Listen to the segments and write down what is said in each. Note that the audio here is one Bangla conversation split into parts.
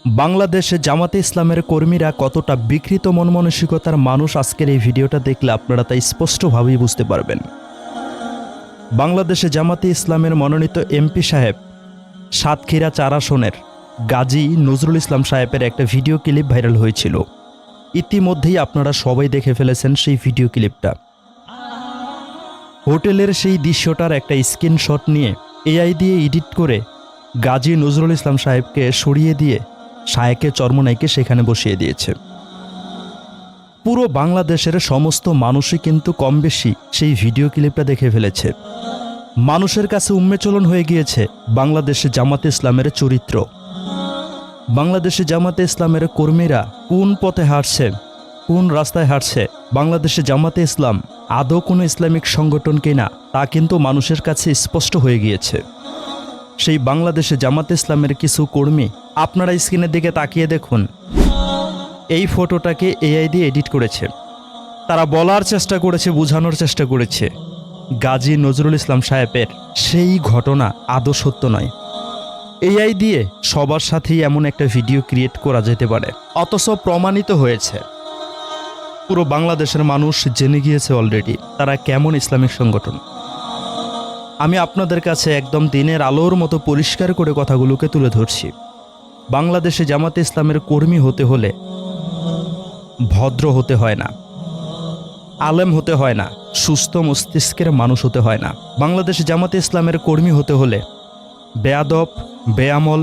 বাংলাদেশে জামাতে ইসলামের কর্মীরা কতটা বিকৃত মন মানসিকতার মানুষ আজকের এই ভিডিওটা দেখলে আপনারা তা স্পষ্টভাবেই বুঝতে পারবেন। বাংলাদেশে জামাতে ইসলামের মনোনীত এমপি সাহেব সাতক্ষীরা ৪ আসনের গাজী নজরুল ইসলাম সাহেবের একটা ভিডিও ক্লিপ ভাইরাল হয়েছিল। ইতিমধ্যেই আপনারা সবাই দেখে ফেলেছেন সেই ভিডিও ক্লিপটা। হোটেলের সেই দৃশ্যটার একটা স্ক্রিনশট নিয়ে এআই দিয়ে এডিট করে গাজী নজরুল ইসলাম সাহেবকে সরিয়ে দিয়ে শায়েকে চরমোনাইকে সেখানে বসিয়ে দিয়েছে। পুরো বাংলাদেশের সমস্ত মানুষই কিন্তু কম বেশি সেই ভিডিও ক্লিপটা দেখে ফেলেছে। মানুষের কাছে উন্মেচলন হয়ে গিয়েছে বাংলাদেশে জামাতে ইসলামের চরিত্র। বাংলাদেশে জামাতে ইসলামের কর্মীরা কোন পথে হাঁটছে, কোন রাস্তায় হাঁটছে, বাংলাদেশে জামাতে ইসলাম আদৌ কোনো ইসলামিক সংগঠন কিনা তা কিন্তু মানুষের কাছে স্পষ্ট হয়ে গিয়েছে। সেই বাংলাদেশে জামাতে ইসলামের কিছু কর্মী, আপনারা স্ক্রিনের দিকে তাকিয়ে দেখুন, এই ফটোটাকে এআই দিয়ে এডিট করেছে। তারা বলার চেষ্টা করেছে, বোঝানোর চেষ্টা করেছে গাজী নজরুল ইসলাম সাহেবের সেই ঘটনা আদৌ সত্য নয়। এআই দিয়ে সবার সাথেই এমন একটা ভিডিও ক্রিয়েট করা যেতে পারে, অথচ প্রমাণিত হয়েছে। পুরো বাংলাদেশের মানুষ জেনে গিয়েছে অলরেডি তারা কেমন ইসলামিক সংগঠন। আমি আপনাদের কাছে একদম দিনের আলোর মতো পরিষ্কার করে কথাগুলোকে তুলে ধরছি। বাংলাদেশে জামাতে ইসলামের কর্মী হতে হলে ভদ্র হতে হয় না, আলেম হতে হয় না, সুস্থ মস্তিষ্কের মানুষ হতে হয় না। বাংলাদেশে জামাতে ইসলামের কর্মী হতে হলে বেয়াদব, বেআমল,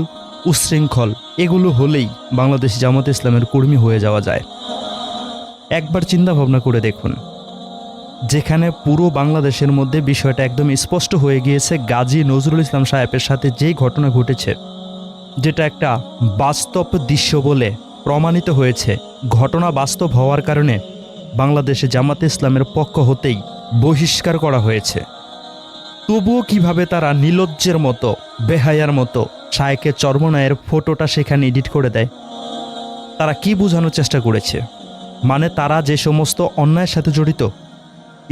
উচ্ছৃঙ্খল এগুলো হলেই বাংলাদেশ জামাতে ইসলামের কর্মী হয়ে যাওয়া যায়। একবার চিন্তা ভাবনা করে দেখুন, যেখানে পুরো বাংলাদেশের মধ্যে বিষয়টা একদম স্পষ্ট হয়ে গিয়েছে গাজী নজরুল ইসলাম সাহেবের সাথে যেই ঘটনা ঘটেছে, যেটা একটা বাস্তব দৃশ্য বলে প্রমাণিত হয়েছে, ঘটনা বাস্তব হওয়ার কারণে বাংলাদেশে জামাতে ইসলামের পক্ষ হতেই বহিষ্কার করা হয়েছে। তবুও কিভাবে তারা নির্লজ্জের মতো, বেহায়ার মতো শায়েকে চরমোনাইয়ের ফটোটা সেখানে এডিট করে দেয়? তারা কি বোঝানোর চেষ্টা করেছে? মানে তারা যে সমস্ত অন্যায়ের সাথে জড়িত,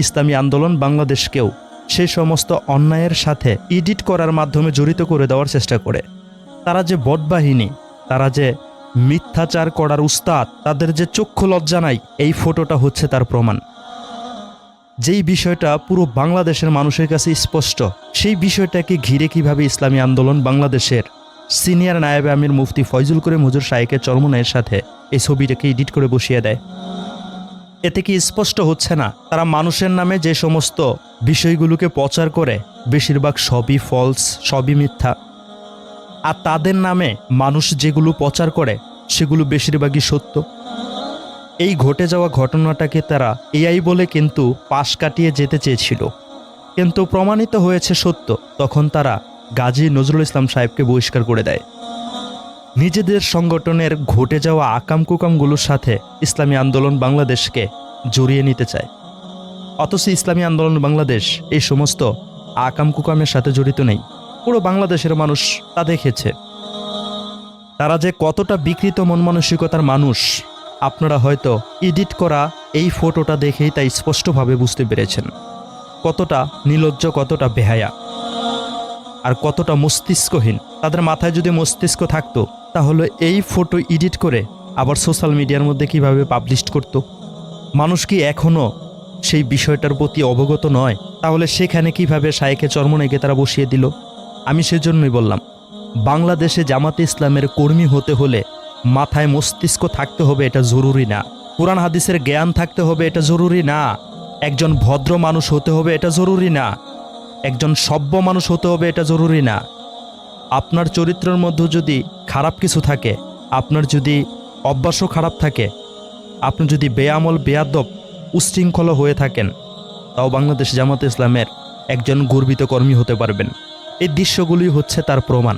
ইসলামী আন্দোলন বাংলাদেশকেও সেই সমস্ত অন্যায়ের সাথে এডিট করার মাধ্যমে জড়িত করে দেওয়ার চেষ্টা করে। তারা যে বটবাহিনী, তারা যে মিথ্যাচার করার উস্তাদ, তাদের যে চক্ষু লজ্জা নাই, এই ফটোটা হচ্ছে তার প্রমাণ। যেই বিষয়টা পুরো বাংলাদেশের মানুষের কাছে স্পষ্ট, সেই বিষয়টাকে ঘিরে কিভাবে ইসলামী আন্দোলন বাংলাদেশের সিনিয়র নায়েবে আমির মুফতি ফয়জুল করিম হুজুর শায়েকে চরমোনাইয়ের সাথে এই ছবিটাকে এডিট করে বসিয়ে দেয়? এতে কি স্পষ্ট হচ্ছে না তারা মানুষের নামে যে সমস্ত বিষয়গুলোকে প্রচার করে বেশিরভাগ সবই ফলস, সবই মিথ্যা, আর তাদের নামে মানুষ যেগুলো প্রচার করে সেগুলো বেশিরভাগই সত্য? এই ঘটে যাওয়া ঘটনাটাকে তারা এআই বলে কিন্তু পাশ কাটিয়ে যেতে চেয়েছিল, কিন্তু প্রমাণিত হয়েছে সত্য। তখন তারা গাজী নজরুল ইসলাম সাহেবকে বহিষ্কার করে দেয়। নিজেদের সংগঠনের ঘটে যাওয়া আকাম কুকামগুলোর সাথে ইসলামী আন্দোলন বাংলাদেশকে জড়িয়ে নিতে চায়, অথচ ইসলামী আন্দোলন বাংলাদেশ এই সমস্ত আকাম কুকামের সাথে জড়িত নেই। পুরো বাংলাদেশের মানুষ তা দেখেছে তারা যে কতটা বিকৃত মন মানসিকতার মানুষ। আপনারা হয়তো এডিট করা এই ফটোটা দেখেই তাই স্পষ্টভাবে বুঝতে পেরেছেন কতটা নির্লজ্জ, কতটা বেহায়া, আর কতটা মস্তিষ্কহীন। তাদের মাথায় যদি মস্তিষ্ক থাকতো তাহলে এই ফটো এডিট করে আবার সোশ্যাল মিডিয়ার মধ্যে কিভাবে পাবলিশ করত? মানুষ কি এখনও সেই বিষয়টার প্রতি অবগত নয়? তাহলে সেখানে কিভাবে শায়েকে চরমোনাইকে তারা বসিয়ে দিল? আমি সেজন্যই বললাম, বাংলাদেশে জামাতে ইসলামের কর্মী হতে হলে মাথায় মস্তিষ্ক থাকতে হবে, এটা জরুরি না। কোরআন হাদিসের জ্ঞান থাকতে হবে, এটা জরুরি না। একজন ভদ্র মানুষ হতে হবে, এটা জরুরি না। একজন সভ্য মানুষ হতে হবে, এটা জরুরি না। আপনার চরিত্রের মধ্যে যদি খারাপ কিছু থাকে, আপনার যদি অভ্যাসও খারাপ থাকে, আপনি যদি বেআমল, বেয়াদব, উচ্ছৃঙ্খল হয়ে থাকেন, তাও বাংলাদেশ জামাতে ইসলামের একজন গর্বিত কর্মী হতে পারবেন। এই দৃশ্যগুলি হচ্ছে তার প্রমাণ।